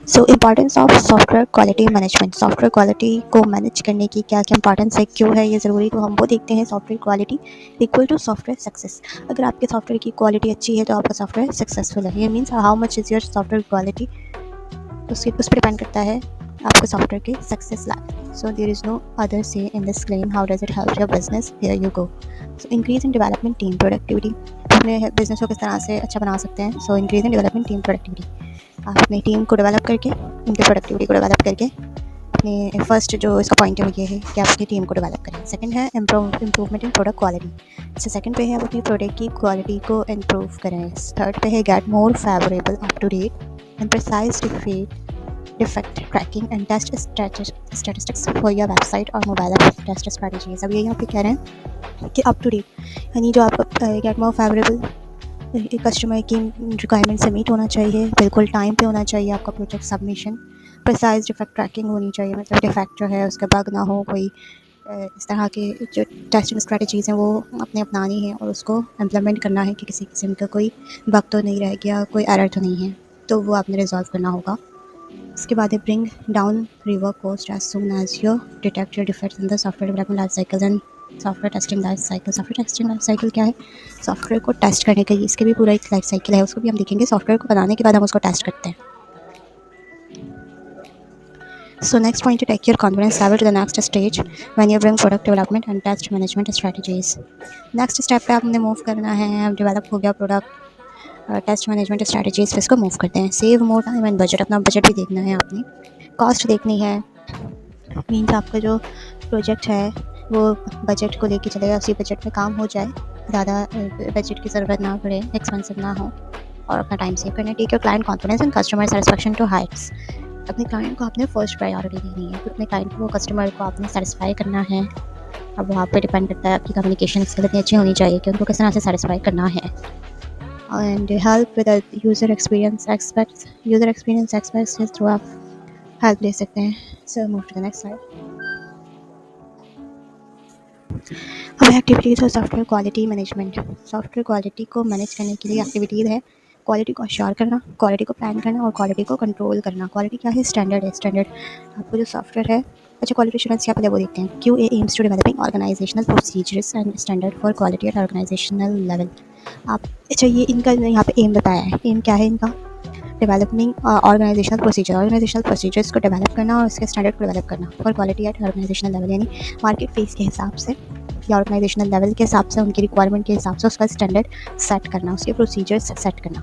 So importance of software quality management. Software quality को manage करने की क्या क्या इंपॉर्टेंस है, क्यों है ये ज़रूरी, तो हम वो देखते हैं। Software quality equal to software success. अगर आपके सॉफ्टवेयर की क्वालिटी अच्छी है तो आपका सॉफ्टवेयर सक्सेसफुल है। ये means how much is your software quality, उसके उस पर डिपेंड करता है आपके सॉफ्टवेयर के success level. So there is no other say in this claim. How does it help your business? Here you go. So increase in development team productivity. अपने business को किस तरह से अच्छा बना सकते हैं? So increase in development team productivity. आप अपनी टीम को डेवलप करके, उनकी प्रोडक्टिविटी को डेवलप करके, अपने फर्स्ट जो इसका पॉइंट है वो ये है कि आप अपनी टीम को डेवलप करें। सेकंड है इम्प्रूवमेंट इन प्रोडक्ट क्वालिटी। इससे सेकंड पे है आप अपनी प्रोडक्ट की क्वालिटी को इम्प्रूव करें। थर्ड पे है get more favourable, up to date and precise defect tracking and test statistics for your website और मोबाइल ऐप टेस्ट स्ट्रेटजीज। अब ये यहाँ पे कह रहे हैं कि अप टू डेट, यानी जो आपका गेट मोर फेवरेबल, कस्टमर की रिक्वायरमेंट से मीट होना चाहिए, बिल्कुल टाइम पे होना चाहिए आपका project submission. Precise defect tracking होनी चाहिए, मतलब डिफेक्ट जो है उसका बग ना हो कोई। इस तरह के जो टेस्टिंग स्ट्रेटजीज़ हैं वो अपने अपनानी है और उसको इम्प्लीमेंट करना है कि किसी किस्म का कोई बग तो नहीं रह गया, कोई एरर तो नहीं है, तो वो आपने रिजॉल्व करना होगा। उसके बाद है bring down rework cost as soon as your detect your defects in the software development life cycle and software testing life cycle. Software testing life cycle क्या है? सॉफ्टवेयर को टेस्ट करने का, इसके भी पूरा एक लाइफ साइकिल है, उसको भी हम देखेंगे। सॉफ्टवेयर को बनाने के बाद हम उसको टेस्ट करते हैं। So next point to take your confidence level to the next stage when you bring product development and test management strategies. Next step पे आपने मूव करना है। अब डेवलप हो गया प्रोडक्ट, टेस्ट मैनेजमेंट स्ट्रेटजीज पे इसको मूव करते हैं। Save more time and budget. अपना बजट भी देखना है आपने, कॉस्ट देखनी है। मीन्स आपका जो प्रोजेक्ट है वो बजट को लेके चलेगा, उसी बजट में काम हो जाए, ज़्यादा बजट की ज़रूरत ना पड़े, एक्सपेंसिव ना हो, और अपना टाइम सेव करना है। Take your client confidence and customer satisfaction to heights. अपने क्लाइंट को आपने फर्स्ट प्रायोरिटी देनी है, तो अपने क्लाइंट को, कस्टमर को आपने सेटिस्फाई करना है। अब वो आप पे डिपेंड करता है, आपकी कम्युनिकेशन स्किल इतनी अच्छी होनी चाहिए कि उनको किस तरह से सेटिस्फाई करना है। And help with user experience experts के थ्रू आप हेल्प ले सकते हैं। So move to the next slide. अब एक्टिविटीज़ और software quality management. Software quality को मैनेज करने के लिए एक्टिविटीज़ है। क्वालिटी को अश्योर करना, क्वालिटी को प्लान करना और क्वालिटी को कंट्रोल करना। क्वालिटी क्या है? स्टैंडर्ड है। स्टैंडर्ड आपको जो सॉफ्टवेयर है, अच्छा क्वालिटी एश्योरेंस क्या, पहले वो देखते हैं। Q A aims to developing organisational procedures and standard for quality at organisational level. आप, अच्छा ये इनका यहाँ पे एम बताया है। एम क्या है इनका? डेवलपिंग ऑर्गेनाइजेशनल प्रोसीजर्स को डेवलप करना और उसके स्टैंडर्ड को डेवलप करना for quality at organisational level, यानी मार्केट प्लेस के हिसाब से या ऑर्गेनाइजेशनल लेवल के हिसाब से, उनकी रिक्वायरमेंट के हिसाब से उसका स्टैंडर्ड सेट करना, उसके प्रोसीजर्स सेट करना।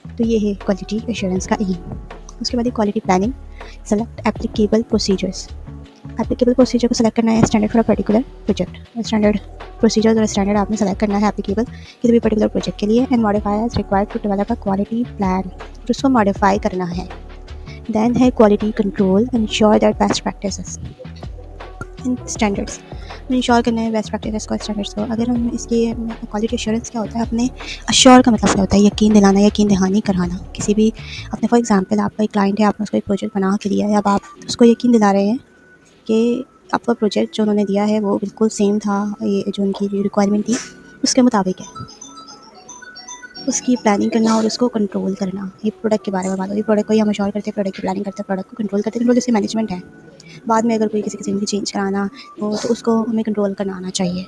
तो ये है क्वालिटी एश्योरेंस का एम। उसके बाद quality planning. Select applicable procedures. Applicable procedure को सेलेक्ट करना है standard for a particular project. Standard procedures और स्टैंडर्ड आपने सेलेक्ट करना है एप्लीकेबल किसी भी पर्टिकुलर प्रोजेक्ट के लिए। And modify as required to develop a quality plan, तो उसको मॉडिफाई करना है। देन है quality control, ensure that best practices and standards, ensure करना है बेस्ट प्रैक्टिसेस को, स्टैंडर्ड्स को। अगर हम इसकी क्वालिटी एश्योरेंस क्या होता है? अपने अश्योर का मतलब क्या होता है? यकीन दिलाना, यकीन दहानी कराना किसी भी, अपने फॉर एग्जांपल आपका एक क्लाइंट है, आपने उसको एक प्रोजेक्ट बना के दिया है, अब आप उसको यकीन दिला रहे हैं कि आपका प्रोजेक्ट जो उन्होंने दिया है वो बिल्कुल सेम था, ये जो उनकी रिक्वायरमेंट थी उसके मुताबिक है। उसकी प्लानिंग करना और उसको कंट्रोल करना। ये प्रोडक्ट के बारे में बात होगी। प्रोडक्ट को ही हम अश्योर करते हैं, प्रोडक्ट की प्लानिंग करते हैं, प्रोडक्ट को कंट्रोल करते हैं। कंट्रोल जैसे मैनेजमेंट है। बाद में अगर कोई किसी किस्म की चेंज कराना हो तो उसको हमें कंट्रोल करना आना चाहिए।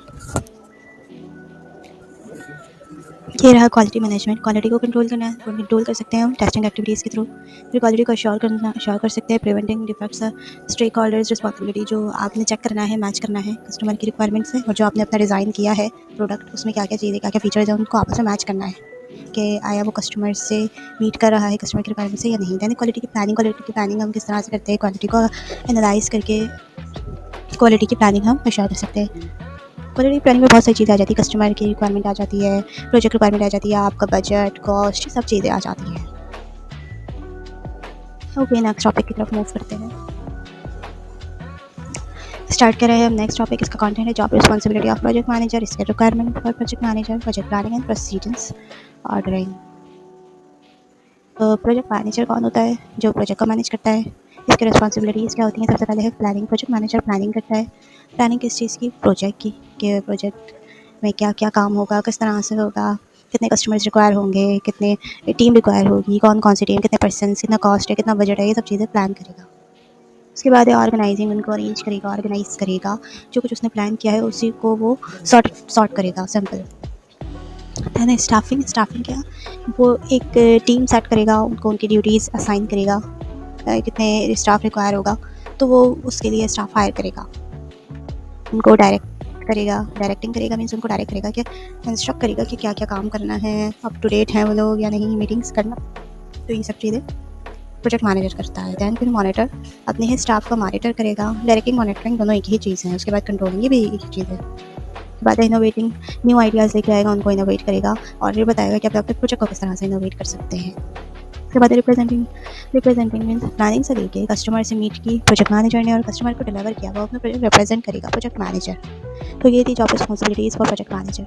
ये रहा क्वालिटी मैनेजमेंट। क्वालिटी को कंट्रोल करना है, कंट्रोल कर सकते हैं हम टेस्टिंग एक्टिविटीज़ के थ्रू। फिर क्वालिटी को अश्योर कर सकते हैं preventing defects, stakeholders responsibility, जो आपने चेक करना है, मैच करना है कस्टमर की रिक्वायरमेंट से, और जो आपने अपना डिज़ाइन किया है प्रोडक्ट, उसमें क्या क्या चीज़ें, क्या क्या फीचर्स हैं, उनको आपस में मैच करना है कि आया वो कस्टमर से मीट कर रहा है, कस्टमर की रिक्वायरमेंट से या नहीं। दैन क्वालिटी की प्लानिंग हम किस तरह से करते हैं? क्वालिटी को एनालाइज करके क्वालिटी की प्लानिंग हम अश्योर कर सकते हैं। क्वालिटी प्लानिंग में बहुत सारी चीज़ें आ जाती है। कस्टमर की रिक्वायरमेंट आ जाती है, प्रोजेक्ट रिक्वायरमेंट आ जाती है, आपका बजट, कॉस्ट, सब चीज़ें आ जाती हैं। ओके, नेक्स्ट टॉपिक की तरफ मूव करते हैं। स्टार्ट कर रहे हैं हम नेक्स्ट टॉपिक। इसका कंटेंट है job responsibility of project manager, इसके requirement for project manager, project planning and procedures, ordering. Project manager कौन होता है? जो प्रोजेक्ट को मैनेज करता है। इसकी रिस्पॉन्सिबिलिटीज़ क्या होती हैं? सबसे पहले है प्लानिंग। प्रोजेक्ट मैनेजर प्लानिंग करता है। प्लानिंग किस चीज़ की? प्रोजेक्ट की, कि प्रोजेक्ट में क्या क्या काम होगा, किस तरह से होगा, कितने कस्टमर्स रिक्वायर होंगे, कितने टीम रिक्वायर होगी, कौन कौन सी टीम, कितने पर्सन्स, कितना कॉस्ट है, कितना बजट है, ये सब चीज़ें प्लान करेगा। उसके बाद ऑर्गेनाइजिंग, उनको अरेंज करेगा, ऑर्गेनाइज करेगा, जो कुछ उसने प्लान किया है उसी को वो सॉर्ट करेगा, सिंपल। दैन स्टाफिंग, स्टाफिंग क्या, वो एक टीम सेट करेगा, उनको उनकी ड्यूटीज़ असाइन करेगा, कितने स्टाफ रिक्वायर होगा तो वो उसके लिए स्टाफ हायर करेगा, उनको डायरेक्ट करेगा, डायरेक्टिंग करेगा मीन्स उनको डायरेक्ट करेगा कि इंस्ट्रक्ट करेगा कि क्या क्या काम करना है, अप टू डेट हैं वो लोग या नहीं, मीटिंग्स करना, तो ये सब चीज़ें प्रोजेक्ट मैनेजर करता है। दैन फिर मॉनिटर अपने ही स्टाफ को मॉनिटर करेगा, डायरेक्टिंग मॉनिटरिंग दोनों एक ही चीज़ है। उसके बाद कंट्रोलिंग, ये भी एक ही चीज़ है। उसके बाद इनोवेटिंग, न्यू आइडियाज़ लेके आएगा, उनको इनोवेट करेगा और ये बताएगा कि आप अपने प्रोजेक्ट को किस तरह से इनोवेट कर सकते हैं। उसके बाद रिप्रेजेंटिंग, रिप्रेजेंटिंग मीन्स प्लानिंग से लेके कस्टमर से मीट की प्रोजेक्ट मैनेजर ने और कस्टमर को डिलीवर किया, वो अपना प्रोजेक्ट रिप्रेजेंट करेगा, प्रोजेक्ट मैनेजर। तो ये थी job responsibilities for project manager.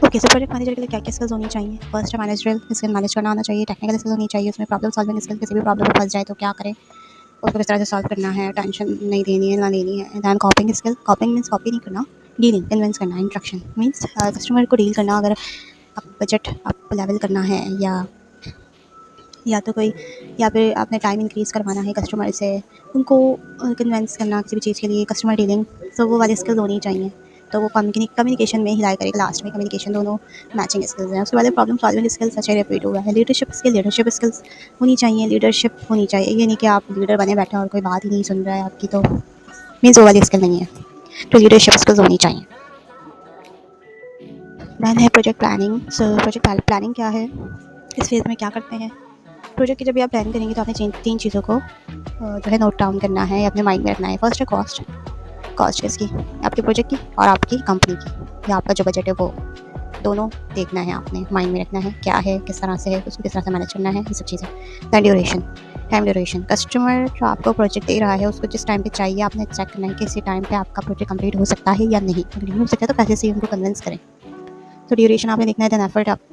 Okay, so project manager के लिए क्या क्या स्किल्स होनी चाहिए? फर्स्ट है मैनेजरल स्किल, मैनेज करना आना चाहिए। टेक्निकल स्किल होनी चाहिए, उसमें प्रॉब्लम सॉल्विंग स्किल, किसी भी प्रॉब्लम में फंस जाए तो क्या करें, उसको किस तरह से सॉल्व करना है, टेंशन नहीं देनी है ना लेनी है। Then coping skill, coping means copy नहीं करना, डीलिंग, कन्विंस करना, इंट्रक्शन मीन्स कस्टमर को डील करना, अगर आप बजट अप लेवल करना है या तो कोई, या फिर आपने टाइम इंक्रीज़ करवाना है कस्टमर से, उनको कन्विंस करना किसी भी चीज़ के लिए, कस्टमर डीलिंग, तो वो वाली स्किल्स होनी चाहिए। तो वो कम्युनिकेशन में ही लाई करेगा, लास्ट में कम्युनिकेशन, दोनों मैचिंग स्किल्स हैं। उसके बाद प्रॉब्लम सॉल्विंग स्किल्स अच्छा रिपीट हुआ है। लीडरशिप स्किल, लीडरशिप स्किल्स होनी चाहिए, लीडरशिप होनी चाहिए, ये नहीं कि आप लीडर बने बैठे और कोई बात ही नहीं सुन रहा है आपकी, तो मीन्स वो वाली स्किल नहीं है, तो लीडरशिप स्किल्स होनी चाहिए। दैन है project planning. So project planning क्या है, इस फेज़ में क्या करते हैं? प्रोजेक्ट की जब भी आप प्लान करेंगे तो आपने तीन चीज़ों को जो है नोट डाउन करना है या अपने माइंड में रखना है। फर्स्ट है कॉस्ट, कॉस्ट किसकी, आपके प्रोजेक्ट की और आपकी कंपनी की, या आपका जो बजट है वो, दोनों देखना है, आपने माइंड में रखना है क्या है, किस तरह से है, उसको किस तरह से मैनेज करना है, ये सब चीज़ें। Then duration, time duration, customer जो आपको प्रोजेक्ट दे रहा है उसको जिस टाइम पे चाहिए आपने चेक करना है कि इसी टाइम पे आपका प्रोजेक्ट कंप्लीट हो सकता है या नहीं, अगर नहीं हो सकता है तो पहले से ही उनको कन्विंस करें। तो ड्यूरेशन आपने देखना है। दैन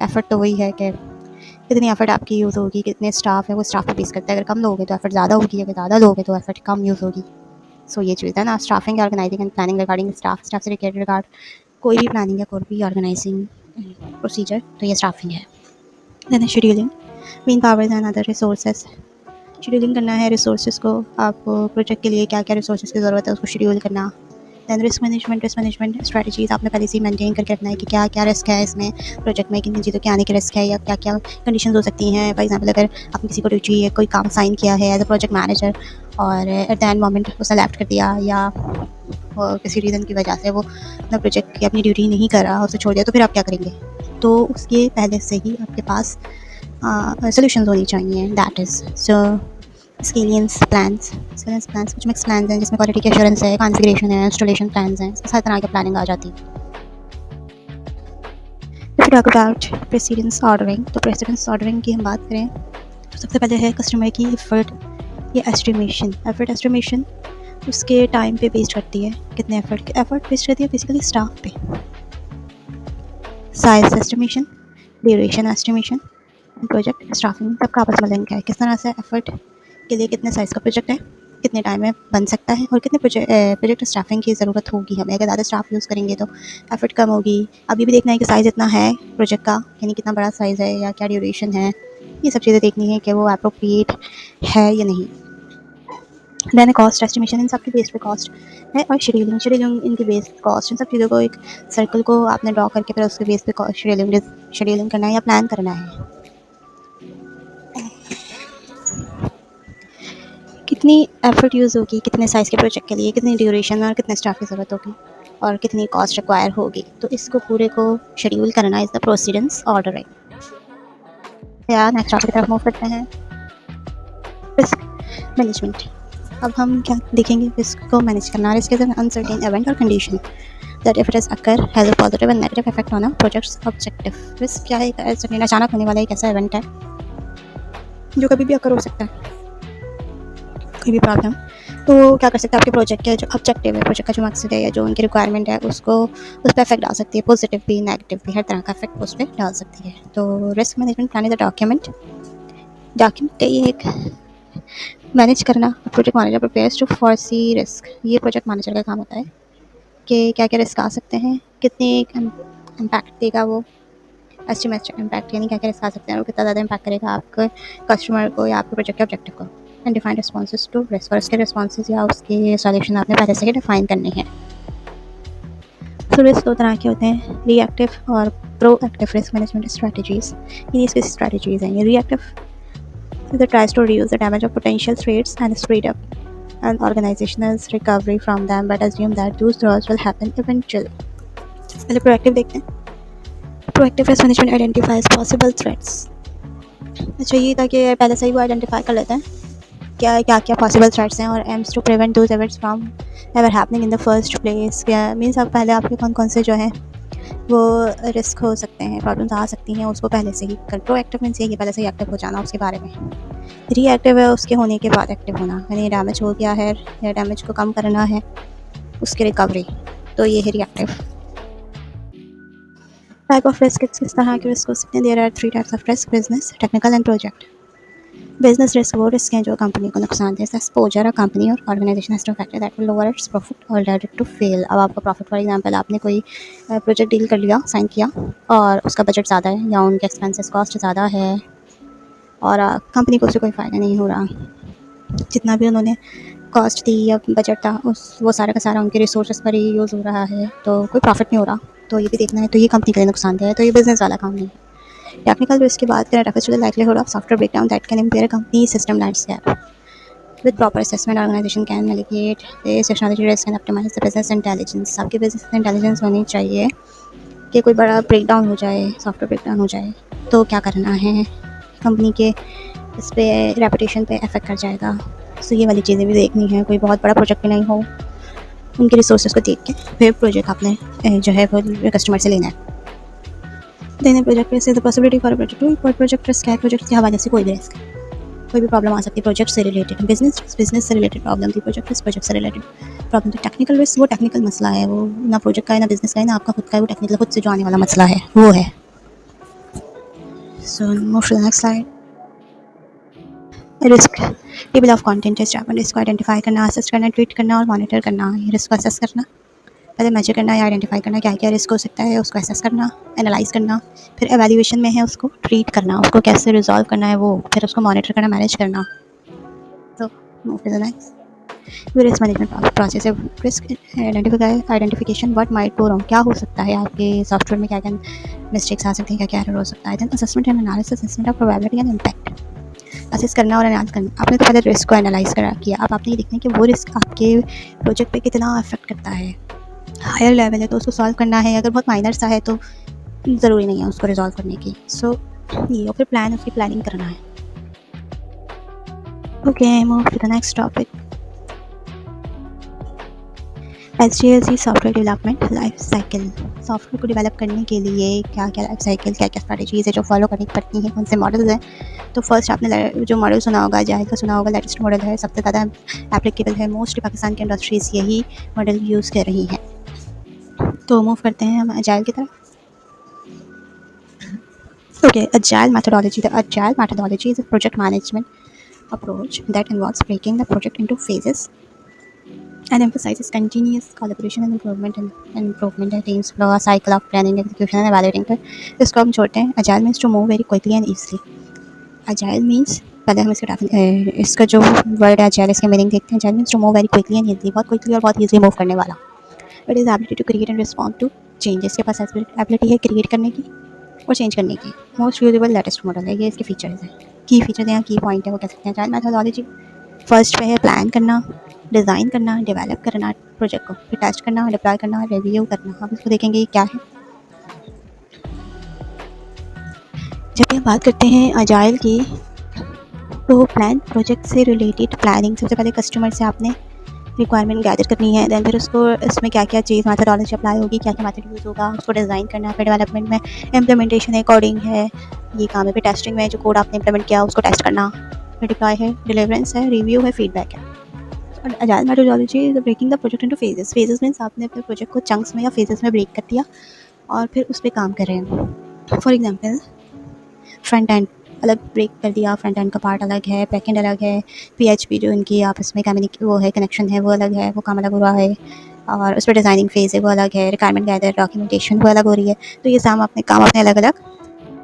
एफर्ट तो वही है कि कितनी एफर्ट आपकी यूज़ होगी, कितने स्टाफ है, वो स्टाफ पर बेस करता है। अगर कम लोग हैं तो एफर्ट ज़्यादा होगी, अगर ज़्यादा लोग हैं तो एफर्ट कम यूज़ होगी। सो ये चीज़ है ना। Staffing, organising and planning regarding staff से रिगार्ड कोई भी प्लानिंग या कोई भी ऑर्गेनाइजिंग प्रोसीजर, तो ये स्टाफिंग है। Then scheduling, man powers and other resources, scheduling करना है रिसोर्सेज को, आपको प्रोजेक्ट के लिए क्या क्या रिसोर्सेज की ज़रूरत है उसको शेड्यूल करना। Then risk management, risk management strategies आपने पहले से ही मेंटेन करके रखना है कि क्या क्या रिस्क है इसमें, प्रोजेक्ट में किन चीज़ों के आने के रिस्क है या क्या क्या कंडीशन हो सकती हैं। फॉर एग्जाम्पल अगर आपने किसी को ड्यूटी कोई काम साइन किया है एज अ प्रोजेक्ट मैनेजर और एट द एंड मोमेंट उसने लेफ्ट कर दिया या किसी रीज़न की वजह से वो अपना प्रोजेक्ट की अपनी ड्यूटी नहीं कर रहा, उसे छोड़ दिया, तो फिर आप क्या करेंगे? तो उसके पहले से ही आपके पास सॉल्यूशंस होनी चाहिए। दैट इज़ सो स्केलियंस प्लान्स, कुछ मिक्स प्लान्स हैं जिसमें क्वालिटी की एश्योरेंस है, कॉन्फ़िगरेशन है, इंस्टॉलेशन प्लान्स हैं, हर तरह की प्लानिंग आ जाती है। If talk about precedence ordering, तो प्रेसिडेंस ऑर्डरिंग की हम बात करें तो सबसे पहले है कस्टमर की एफर्ट या एस्टिमेशन। एफर्ट एस्टिमेशन उसके टाइम पे बेस्ड करती है, कितने एफर्ट बेस्ड करती है बेसिकली स्टाफ पे। Size estimation, duration estimation, project staffing, सबका आपस में लिंक है। किस तरह से एफर्ट के लिए कितने साइज़ का प्रोजेक्ट है, कितने टाइम में बन सकता है और कितने प्रोजेक्ट स्टाफिंग की ज़रूरत होगी हमें। अगर ज़्यादा स्टाफ यूज़ करेंगे तो एफर्ट कम होगी। अब ये भी देखना है कि साइज़ इतना है प्रोजेक्ट का, यानी कितना बड़ा साइज़ है या क्या ड्यूरेशन है, ये सब चीज़ें देखनी है कि वो अप्रोप्रिएट है या नहीं। दैन कॉस्ट एस्टिमेशन, इन सब की बेस पे कॉस्ट है, और शेड्यूलिंग इनकी बेस कॉस्ट, इन सब चीज़ों को एक सर्कल को आपने ड्रॉ करके फिर उसके बेस पे शेड्यूलिंग करना है या प्लान करना है। कितनी एफर्ट यूज़ होगी, कितने साइज़ के प्रोजेक्ट के लिए, कितनी ड्यूरेशन और कितने स्टाफ की ज़रूरत होगी और कितनी कॉस्ट रिक्वायर होगी, तो इसको पूरे को शेड्यूल करना इज़ द प्रोसीडेंस ऑर्डरिंग। या नेक्स्ट टॉपिक की तरफ मूव करते हैं, रिस्क मैनेजमेंट। अब हम क्या देखेंगे, रिस्क को मैनेज करना। Risk is an uncertain event और condition that if it is occur has a positive and negative effect on a project's objective। Risk क्या है? एक अचानक होने वाला एक ऐसा इवेंट है जो कभी भी अकर हो सकता है, कोई भी प्रॉब्लम। तो क्या कर सकते हैं, आपके प्रोजेक्ट के जो ऑब्जेक्टिव है, प्रोजेक्ट का जो मकसद है या जो उनकी रिक्वायरमेंट है उसको उस पर इफेक्ट डाल सकती है, पॉजिटिव भी नेगेटिव भी, हर तरह का इफेक्ट उस पर डाल सकती है। तो risk management plan is a document ये एक मैनेज करना। Project manager prepares to foresee risk, ये प्रोजेक्ट मैनेजर का काम होता है कि क्या क्या रिस्क आ सकते हैं, कितने इम्पैक्ट देगा वो, एस्टिमेट इम्पैक्ट यानी क्या क्या रिस्क आ सकते हैं और कितना ज़्यादा इम्पैक्ट करेगा आपके कस्टमर को या आपके प्रोजेक्ट के ऑब्जेक्टिव को। And define responses to risk, और उसके रिस्पॉन्सेज या उसके सॉल्यूशन आपने पहले से ही डिफाइन करने हैं। तो रिस्क दो तरह के होते हैं, रिएक्टिव और प्रोएक्टिव रिस्क मैनेजमेंट स्ट्रेटजीज। ये इसकी स्ट्रेटजीज हैं। ये reactive that tries to reduce the damage of potential threats and speed up an organization's recovery from them, but assume that those loss will happen eventually. पहले proactive देखते हैं। Proactive risk management identifies possible threats. अच्छा, ये था कि पहले से ही वो आइडेंटिफाई कर लेते हैं क्या क्या क्या पॉसिबल थ्रेट्स हैं और aims to prevent those events from ever happening in the first place. क्या मीन्स अब पहले आपके कौन कौन से जो हैं वो रिस्क हो सकते हैं, प्रॉब्लम्स आ सकती हैं, उसको पहले से ही कर। प्रोएक्टिव मीन्स ये कि पहले से ही एक्टिव हो जाना उसके बारे में। रिएक्टिव है उसके होने के बाद एक्टिव होना, यानी डैमेज हो गया है या डैमेज को कम करना है, उसकी रिकवरी। तो ये है रिएक्टिव। टाइप ऑफ रिस्क, किस तरह के रिस्क हो सकते हैं? There are 3 types of risk, business, technical and project. Business risk वो रिस्क हैं जो कंपनी को नुकसान दे, एक्सपोजर कंपनी और organisation has to factor that will lower its profit और लेड इट टू फेल। अब आपका प्रॉफिट, फॉर एग्जांपल आपने कोई प्रोजेक्ट डील कर लिया, साइन किया, और उसका बजट ज़्यादा है या उनके एक्सपेंसेस कॉस्ट ज़्यादा है और कंपनी को उससे कोई फ़ायदा नहीं हो रहा। जितना भी उन्होंने कॉस्ट थी या बजट था उस वो सारा का सारा उनके रिसोर्सेज पर ही यूज़ हो रहा है, तो कोई प्रॉफिट नहीं हो रहा। तो ये भी देखना है, तो ये कंपनी के लिए नुकसानदेह है, तो ये बिज़नेस वाला काम नहीं है। टेक्निकल रिस्क की बात करें, refers to the likelihood of software breakdown that can impair company system landscape. With proper assessment organisation can mitigate this technology risk and optimise the business intelligence. आपकी बिजनेस इंटेलिजेंस होनी चाहिए कि कोई बड़ा breakdown हो जाए, सॉफ्टवेयर ब्रेकडाउन हो जाए तो क्या करना है, कंपनी के इस पर रेपुटेशन पे इफेक्ट कर जाएगा। तो ये वाली चीज़ें भी देखनी है। कोई बहुत बड़ा प्रोजेक्ट भी नहीं हो, उनके रिसोर्सेज को देख के फिर प्रोजेक्ट आपने जो है वो कस्टमर से लेना है। Then project risk is the possibility for project to कोई प्रोजेक्ट रिस्क है, प्रोजेक्ट के हवाले से कोई भी रिस्क, कोई भी प्रॉब्लम आ सकती है प्रोजेक्ट से रिलेटेड। बिजनेस से रिलेटेड प्रॉब्लम थी, प्रोजेक्ट से रिलेटेड प्रॉब्लम थी। टेक्निकल रिस्क वो टेक्निकल मसला है, वो ना प्रोजेक्ट का है ना बिजनेस का है ना आपका खुद का है, वो टेक्निकल खुद से जो आने वाला मसला है वो है। So move to the next slide. Risk table of content है, रिस्क को आइडेंटिफाई करना, असेस करना, ट्रीट करना और मॉनिटर करना। ये रिस्क को असेस करना, पहले मेजर करना या आइडेंटिफाई करना क्या क्या रिस्क हो सकता है, उसको असेस करना, एनालाइज करना, फिर एवेल्यूएशन में है उसको ट्रीट करना, उसको कैसे रिजॉल्व करना है वो, फिर उसको मॉनिटर करना, मैनेज करना। तो move to the next. Risk management process है, risk identification, what might go wrong, क्या हो सकता है आपके सॉफ्टवेयर में, क्या क्या मिस्टेक्स आ सकती हैं, क्या क्या एरर हो सकता है। Then assessment and analysis, assessment of probability and impact. Assess करना और एनालाइज करना, आपने तो पहले रिस्क को एनालाइज किया, अब आपने ये देखना है कि वो रिस्क आपके प्रोजेक्ट पे कितना अफेक्ट करता है। हायर लेवल है तो उसको सॉल्व करना है, अगर बहुत माइनर सा है तो ज़रूरी नहीं है उसको रिजॉल्व करने की। सो ये, और फिर प्लान, उसकी प्लानिंग करना है। Okay, move to the next topic. SDLC software development life cycle. Software को डेवलप करने के लिए क्या क्या लाइफ साइकिल, क्या क्या स्ट्रैटेजीज़ है जो फॉलो करनी पड़ती हैं, कौन से मॉडल्स हैं। तो फर्स्ट आपने जो मॉडल सुना होगा, जाहिल का सुना होगा, लेटेस्ट मॉडल है, सबसे ज़्यादा एप्लीकेबल है, मोस्टली पाकिस्तान की इंडस्ट्रीज़ यही मॉडल यूज़ कर रही हैं। तो मूव करते हैं हम अजाइल की तरफ। Okay, agile methodology. The agile methodology is a project management approach that involves breaking the project into phases and emphasizes continuous collaboration and improvement in teams flow, a cycle of planning, execution and evaluating. तो इसको हम छोड़ते हैं। Agile means to move very quickly and easily. Agile means, पहले हम इसका जो word है agile, इसके मीनिंग देखते हैं। Agile means to move very quickly and easily, बहुत quickly और बहुत easily मूव करने वाला। It is ability to create and respond to changes, के पास एबिलिटी है क्रिएट करने की और चेंज करने की। मोस्ट यूजेबल लेटेस्ट मॉडल है, ये इसके फीचर्स हैं, की फीचर्स हैं, की पॉइंट है, वो कह सकते हैं। अजाइल मेथोडोलॉजी फर्स्ट पे है प्लान करना, डिज़ाइन करना, डेवलप करना प्रोजेक्ट को, फिर टेस्ट करना, डिप्लॉय करना, रिव्यू करना। हम इसको देखेंगे ये क्या है। जब भी हम बात करते हैं अजाइल की, तो प्लान प्रोजेक्ट से रिलेटेड प्लानिंग, सबसे पहले कस्टमर से आपने रिक्वायरमेंट गैदर करनी है, दैन फिर उसको इसमें क्या क्या चीज़ मैथडोलॉजी अप्लाई होगी, क्या क्या मैथड यूज़ होगा, उसको डिज़ाइन करना है, फिर डेवलपमेंट में इम्प्लीमेंटेशन है, कोडिंग है, ये काम है, फिर टेस्टिंग में जो कोड आपने इम्प्लीमेंट किया उसको टेस्ट करना, फिर डिप्लॉय है, डिलीवरेंस है, रिव्यू है, फीडबैक है। और agile methodology is breaking the project into phases. Phases means आपने अपने प्रोजेक्ट को चंक्स में या फेजेस में ब्रेक कर दिया और फिर उस पर काम कर रहे हैं। फॉर एग्जाम्पल, फ्रंट एंड अलग ब्रेक कर दिया, फ्रंट एंड का पार्ट अलग है, बैक एंड अलग है, PHP जो इनकी आपस में वो है कनेक्शन है वो अलग है, वो काम अलग हो रहा है, और उस पर डिज़ाइनिंग फेज़ है वो अलग है, रिक्वायरमेंट गैदर, डॉक्यूमेंटेशन वो अलग हो रही है। तो ये काम अपने अलग अलग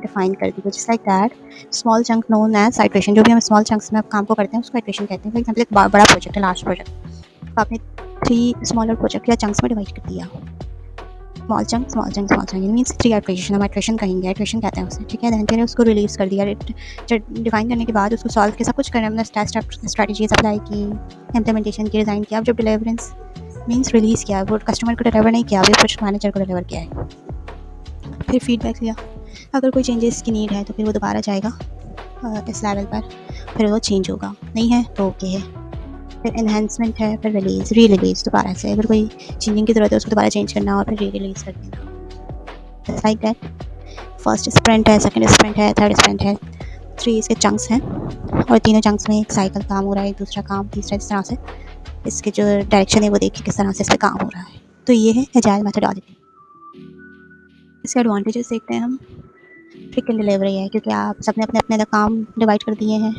डिफाइन कर दी, just like that small chunk known as iteration. जो भी हम स्मॉल चंक्स में आप काम को करते हैं उसको आइट्रेशन कहते हैं। फॉर एग्जाम्पल एक बड़ा प्रोजेक्ट है, लार्ज प्रोजेक्ट, तो आपने 3 स्मॉलर प्रोजेक्ट या चंक्स में डिवाइड कर दिया। Small chunk small chunk small chunk means 3 iteration, हम आइट्रेशन कहेंगे, आइट्रेशन कहते हैं उसे, ठीक है। दैन फिर उसको रिलीज़ कर दिया, डिफाइन करने के बाद उसको सॉल्व किया, सब कुछ करना, हमने स्ट्रैटेजीज अप्लाई की, इम्प्लीमेंटेशन की, डिज़ाइन किया। अब जब डिलीवरेंस मीन्स रिलीज़ किया, वो कस्टमर को डिलीवर नहीं किया, वो प्रोजेक्ट मैनेजर को डिलीवर किया है। फिर फीडबैक लिया, अगर कोई चेंजेस की नीड है तो फिर वो दोबारा जाएगा इस लेवल पर, फिर वो चेंज होगा, नहीं है तो ओके है। फिर एनहांसमेंट है, फिर रिलीज़, री रिलीज़ दोबारा से, अगर कोई चेंजिंग की ज़रूरत है उसको दोबारा चेंज करना और फिर री रिलीज़ कर देना, लाइक दैट। फर्स्ट स्प्रिंट है, सेकंड स्प्रिंट है, थर्ड स्प्रिंट है, 3 इसके चंक्स हैं और तीनों चंक्स में एक साइकिल काम हो रहा है, एक दूसरा काम तीसरा, इस तरह से इसके जो डायरेक्शन है वो देखिए किस तरह से इस पर काम हो रहा है। तो ये है एजाइल मेथोडोलॉजी। इसके एडवांटेजेस देखते हैं हम। फ्रीक्वेंट डिलीवरी है, क्योंकि आप सबने अपने अपने काम डिवाइड कर दिए हैं,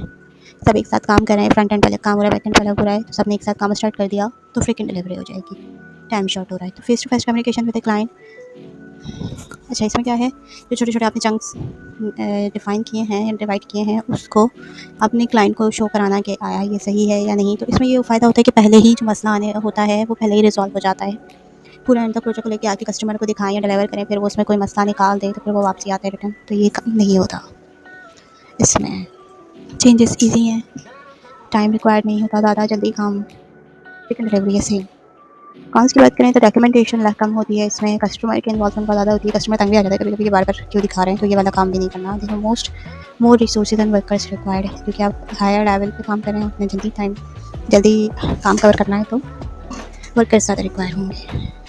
सब एक साथ काम कर रहे हैं, फ्रंट एंड पहले काम हो रहा है, बैक एंड पहले हो रहा है, तो सबने एक साथ काम स्टार्ट कर दिया तो फ्रीक्वेंट डिलीवरी हो जाएगी, टाइम शॉर्ट हो रहा है। तो face to face communication with the client. अच्छा, इसमें क्या है, जो छोटे छोटे आपने चंक्स डिफाइन किए हैं, डिवाइड किए हैं, उसको अपने क्लाइंट को शो कराना कि आया ये सही है या नहीं। तो इसमें ये फ़ायदा होता है कि पहले ही जो मसला आने होता है वो पहले ही रिजॉल्व हो जाता है। पूरा एंड तक प्रोजेक्ट को लेके आके कस्टमर को दिखाएं या डिलीवर करें, फिर वो उसमें कोई मसला निकाल दे तो फिर वो वापसी आता है रिटर्न, तो ये नहीं होता। इसमें चेंजेस ईजी हैं, टाइम रिक्वायर्ड नहीं होता ज़्यादा, जल्दी काम, लेकिन डिलीवरी है सेम। कॉन्स की बात करें तो डॉक्यूमेंटेशन कम होती है, इसमें कस्टमर की इन्वॉल्वमेंट बहुत ज़्यादा होती है, कस्टमर तंग भी आ जाता है कभी कभी, बार बार क्यों दिखा रहे हैं, तो ये वाला काम भी नहीं करना। देखो more resources and workers required है, क्योंकि आप हायर लेवल पे काम कर रहे हैं, अपने जल्दी काम कवर करना है, तो वर्कर्स ज़्यादा रिक्वायर होंगे।